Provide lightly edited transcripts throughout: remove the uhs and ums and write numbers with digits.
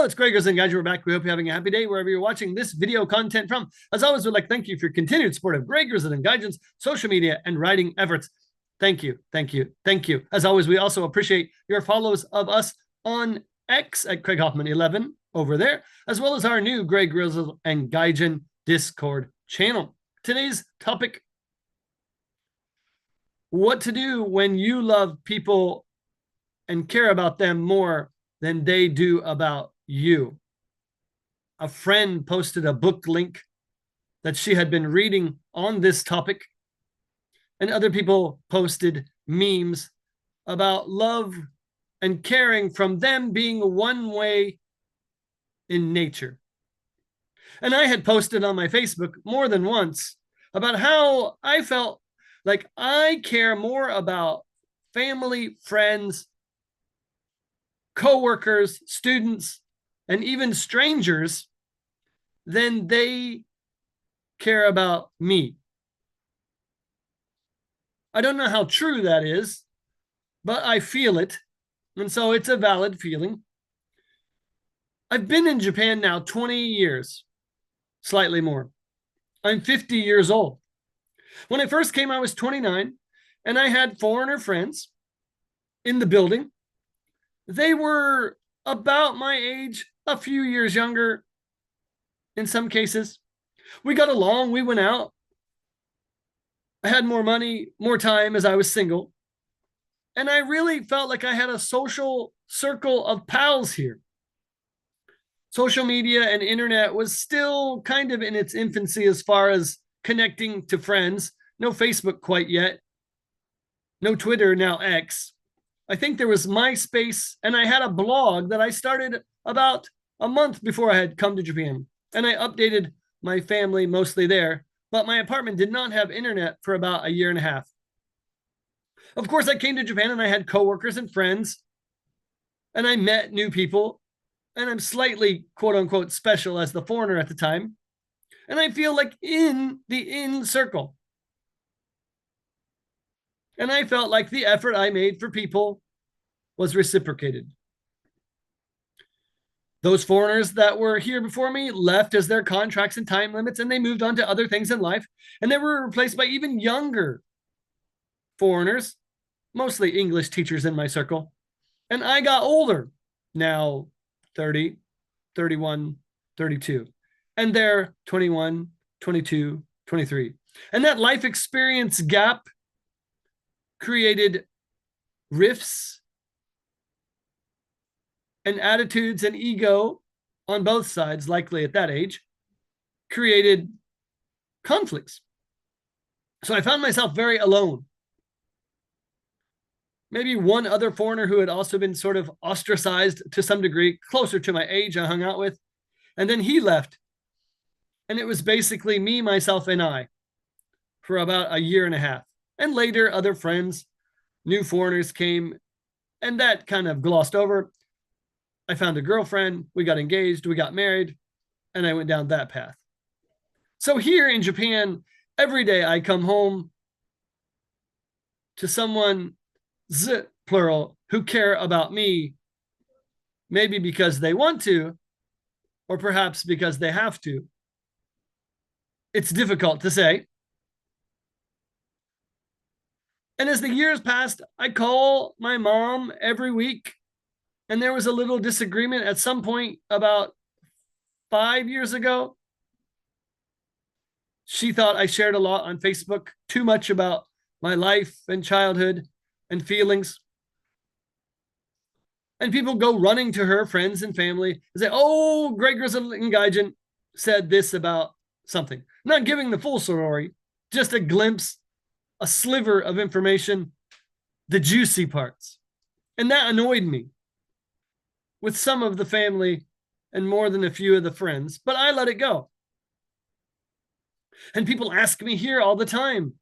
it's Greg and guys. We're back. We hope you're having a happy day wherever you're watching this video content from. As always, we'd like to thank you for your continued support of Greg and Guidance, social media, and writing efforts. Thank you, thank you, thank you. As always, we also appreciate your follows of us on X at Craig Hoffman 11 over there, as well as our new Greg Grizzle and Gaijin Discord channel. Today's topic: what to do when you love people and care about them more than they do about you. A friend posted a book link that she had been reading on this topic, and other people posted memes about love and caring from them being one way in nature. And I had posted on my Facebook more than once about how I felt like I care more about family, friends, coworkers, students, and even strangers than they care about me. I don't know how true that is, but I feel it, and so it's a valid feeling. I've been in Japan now 20 years, slightly more. I'm 50 years old. When I first came, I was 29, and I had foreigner friends in the building. They were about my age, a few years younger in some cases. We got along, we went out. I had more money, more time as I was single. And I really felt like I had a social circle of pals here. Social media and internet was still kind of in its infancy as far as connecting to friends. No Facebook quite yet. No Twitter, now X. I think there was MySpace, and I had a blog that I started about a month before I had come to Japan. And I updated my family mostly there, but my apartment did not have internet for about a year and a half. Of course, I came to Japan and I had coworkers and friends, and I met new people, and I'm slightly, quote unquote, special as the foreigner at the time. And I feel like in the in circle. And I felt like the effort I made for people was reciprocated. Those foreigners that were here before me left as their contracts and time limits, and they moved on to other things in life. And they were replaced by even younger foreigners, mostly English teachers in my circle. And I got older, now 30, 31, 32. And they're 21, 22, 23. And that life experience gap created rifts and attitudes and ego on both sides, likely at that age, created conflicts. So I found myself very alone. Maybe one other foreigner who had also been sort of ostracized to some degree, closer to my age, I hung out with. And then he left. And it was basically me, myself, and I for about a year and a half. And later, other friends, new foreigners came, and that kind of glossed over. I found a girlfriend, we got engaged, we got married, and I went down that path. So here in Japan, every day I come home to someone, plural, who care about me, maybe because they want to, or perhaps because they have to. It's difficult to say. And as the years passed, I call my mom every week. And there was a little disagreement at some point about 5 years ago. She thought I shared a lot on Facebook, too much about my life and childhood and feelings. And people go running to her, friends and family, and say, oh, Greg Grizzle and Gaijin said this about something. Not giving the full story, just a glimpse, a sliver of information, the juicy parts. And that annoyed me with some of the family and more than a few of the friends, but I let it go. And people ask me here all the time,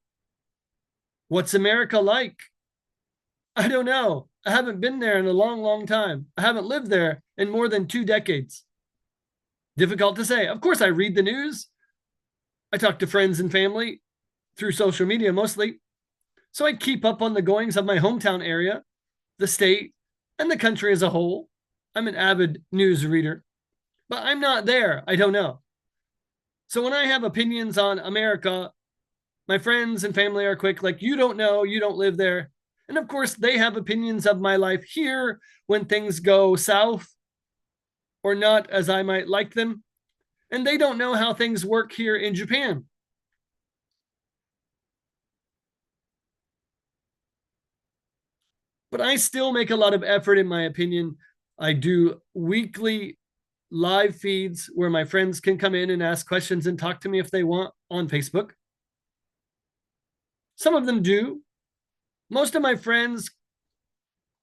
what's America like? I don't know. I haven't been there in a long, long time. I haven't lived there in more than 2 decades. Difficult to say. Of course, I read the news. I talk to friends and family through social media mostly. So I keep up on the goings of my hometown area, the state, and the country as a whole. I'm an avid news reader. but I'm not there. I don't know. So when I have opinions on America, my friends and family are quick, like, you don't know, you don't live there. And of course, they have opinions of my life here when things go south or not as I might like them. And they don't know how things work here in Japan. But I still make a lot of effort, in my opinion. I do weekly live feeds where my friends can come in and ask questions and talk to me if they want on Facebook. Some of them do. Most of my friends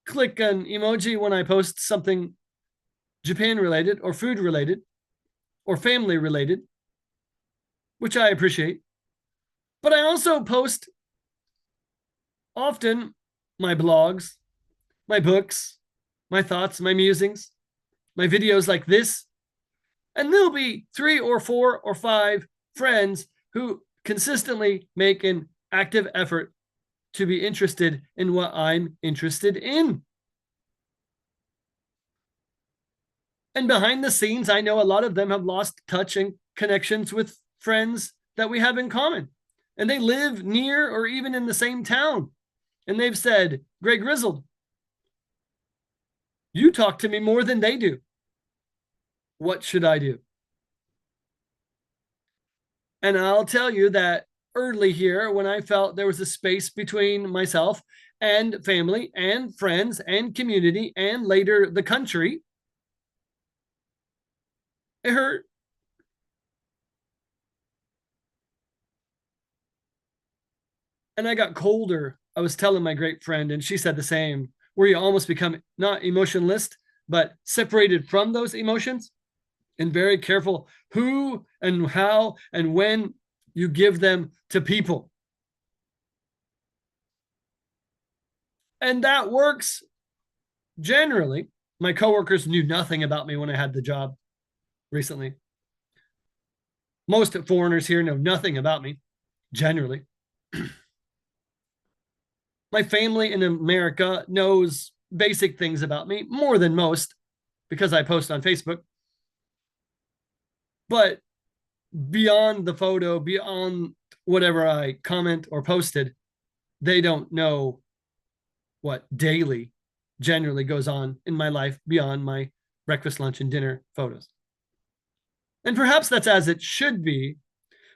click an emoji when I post something Japan related or food related or family related, which I appreciate. But I also post often my blogs, my books, my thoughts, my musings, my videos like this. And there'll be 3 or 4 or 5 friends who consistently make an active effort to be interested in what I'm interested in. And behind the scenes, I know a lot of them have lost touch and connections with friends that we have in common. And they live near or even in the same town. And they've said, Greg Grizzled, you talk to me more than they do. What should I do? And I'll tell you that early here, when I felt there was a space between myself and family and friends and community and later the country, it hurt. And I got colder. I was telling my great friend, and she said the same, where you almost become not emotionless, but separated from those emotions and very careful who and how and when you give them to people. And that works generally. My coworkers knew nothing about me when I had the job recently. Most foreigners here know nothing about me, generally. My family in America knows basic things about me, more than most, because I post on Facebook. But beyond the photo, beyond whatever I comment or posted, they don't know what daily generally goes on in my life beyond my breakfast, lunch, and dinner photos. And perhaps that's as it should be,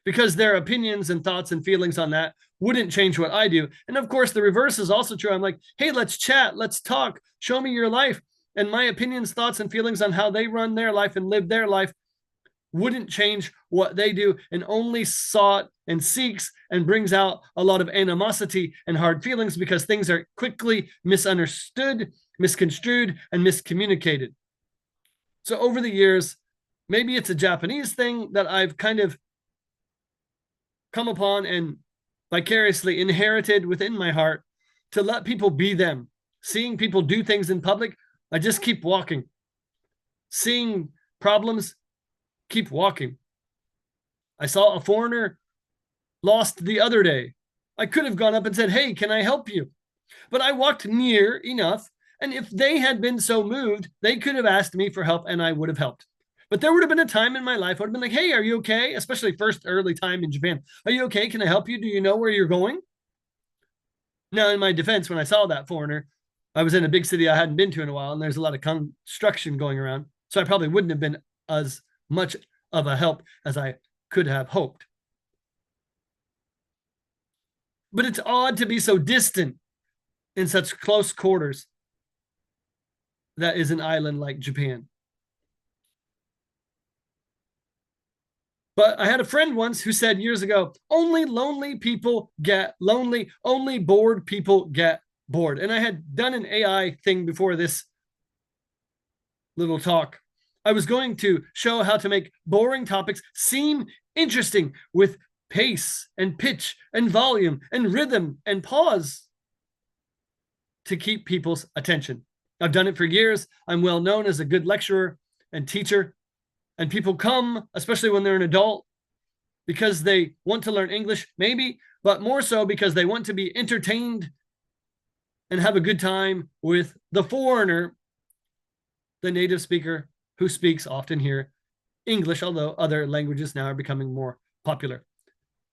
because their opinions and thoughts and feelings on that wouldn't change what I do. And of course, the reverse is also true. I'm like, hey, let's chat, let's talk, show me your life. And my opinions, thoughts, and feelings on how they run their life and live their life wouldn't change what they do, and only sought and seeks and brings out a lot of animosity and hard feelings because things are quickly misunderstood, misconstrued, and miscommunicated. So over the years, maybe it's a Japanese thing that I've kind of come upon and vicariously inherited within my heart to let people be them. Seeing people do things in public, I just keep walking. Seeing problems, keep walking. I saw a foreigner lost the other day. I could have gone up and said, hey, can I help you? But I walked near enough. And if they had been so moved, they could have asked me for help and I would have helped. But there would have been a time in my life I would have been like, hey, are you okay? Especially first early time in Japan. Are you okay? Can I help you? Do you know where you're going? Now, in my defense, when I saw that foreigner, I was in a big city I hadn't been to in a while, and there's a lot of construction going around. So I probably wouldn't have been as much of a help as I could have hoped. But it's odd to be so distant in such close quarters. That is an island like Japan. But I had a friend once who said years ago, only lonely people get lonely, only bored people get bored. And I had done an AI thing before this little talk. I was going to show how to make boring topics seem interesting with pace and pitch and volume and rhythm and pause to keep people's attention. I've done it for years. I'm well known as a good lecturer and teacher. And people come, especially when they're an adult, because they want to learn English, maybe, but more so because they want to be entertained and have a good time with the foreigner, the native speaker who speaks often here English, although other languages now are becoming more popular.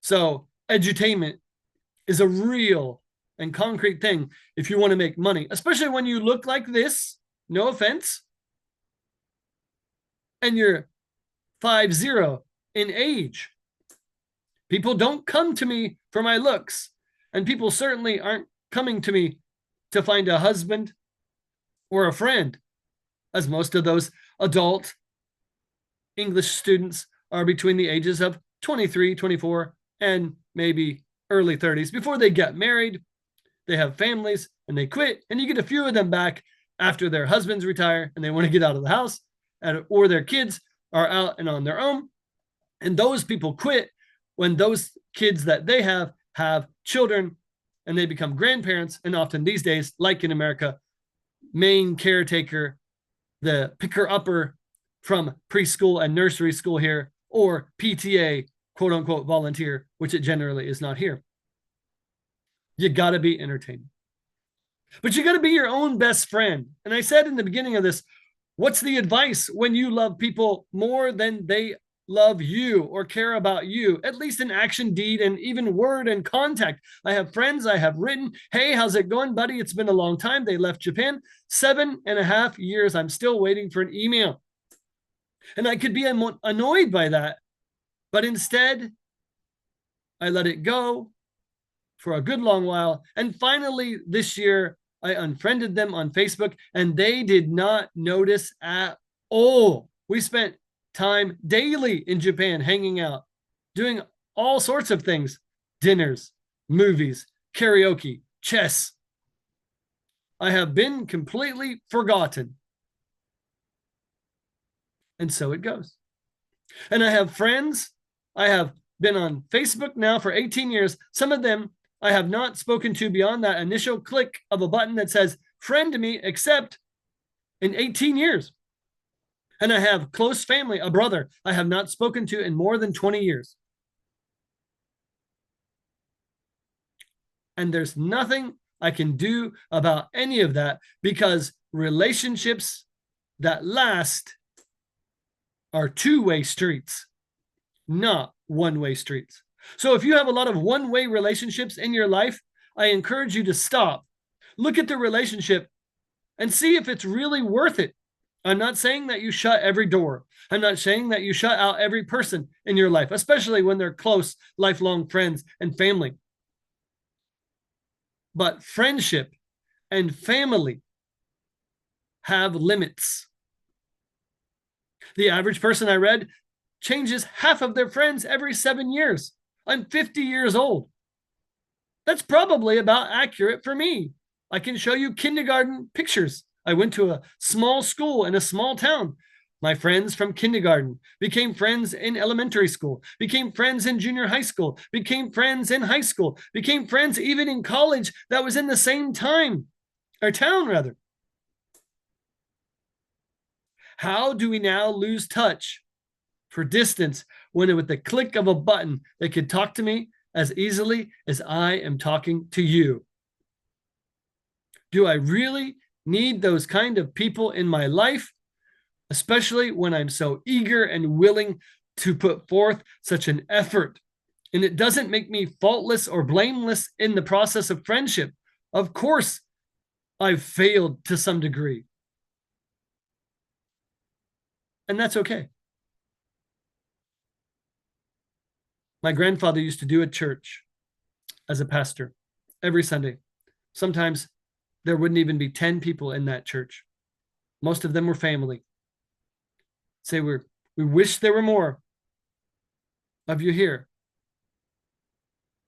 So edutainment is a real and concrete thing if you want to make money, especially when you look like this, no offense, and you're 50 in age. People don't come to me for my looks, and people certainly aren't coming to me to find a husband or a friend, as most of those adult English students are between the ages of 23, 24, and maybe early 30s before they get married. They have families and they quit, and you get a few of them back after their husbands retire and they want to get out of the house, or their kids are out and on their own. And those people quit when those kids that they have children and they become grandparents. And often these days, like in America, main caretaker, the picker upper from preschool and nursery school here, or PTA, quote unquote, volunteer, which it generally is not here. You got to be entertaining. But you got to be your own best friend. And I said in the beginning of this, what's the advice when you love people more than they love you or care about you? At least in action, deed, and even word and contact. I have friends, I have written, hey, how's it going, buddy? It's been a long time. They left Japan. 7.5 years. I'm still waiting for an email. And I could be annoyed by that. But instead, I let it go for a good long while. And finally, this year, I unfriended them on Facebook, and they did not notice at all. We spent time daily in Japan hanging out, doing all sorts of things: dinners, movies, karaoke, chess. I have been completely forgotten. And so it goes. And I have friends. I have been on Facebook now for 18 years. Some of them I have not spoken to beyond that initial click of a button that says friend me, except in 18 years. And I have close family, a brother I have not spoken to in more than 20 years. And there's nothing I can do about any of that, because relationships that last are two-way streets, not one-way streets. So if you have a lot of one-way relationships in your life, I encourage you to stop, look at the relationship, and see if it's really worth it. I'm not saying that you shut every door. I'm not saying that you shut out every person in your life, especially when they're close, lifelong friends and family. But friendship and family have limits. The average person I read changes half of their friends every 7 years. I'm 50 years old. That's probably about accurate for me. I can show you kindergarten pictures. I went to a small school in a small town. My friends from kindergarten became friends in elementary school, became friends in junior high school, became friends in high school, became friends even in college that was in the same time, or town rather. How do we now lose touch for distance when with the click of a button they could talk to me as easily as I am talking to you? Do I really need those kind of people in my life, especially when I'm so eager and willing to put forth such an effort? And it doesn't make me faultless or blameless in the process of friendship. Of course, I've failed to some degree. And that's okay. My grandfather used to do a church as a pastor every Sunday. Sometimes there wouldn't even be 10 people in that church. Most of them were family. Say, we wish there were more of you here,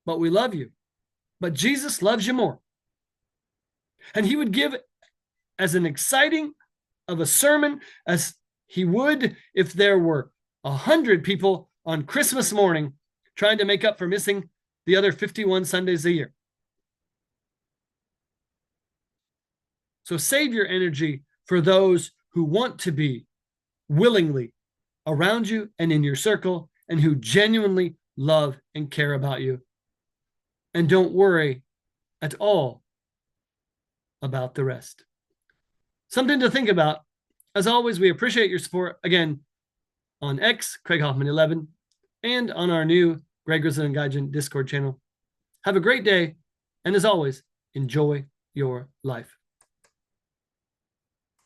but we love you. But Jesus loves you more. And he would give as an exciting of a sermon as he would if there were 100 people on Christmas morning trying to make up for missing the other 51 Sundays a year. So save your energy for those who want to be willingly around you and in your circle, and who genuinely love and care about you. And don't worry at all about the rest. Something to think about. As always, we appreciate your support. Again, on X, Craig Hoffman 11, and on our new Greg Grizzly and Gaijin Discord channel. Have a great day, and as always, enjoy your life.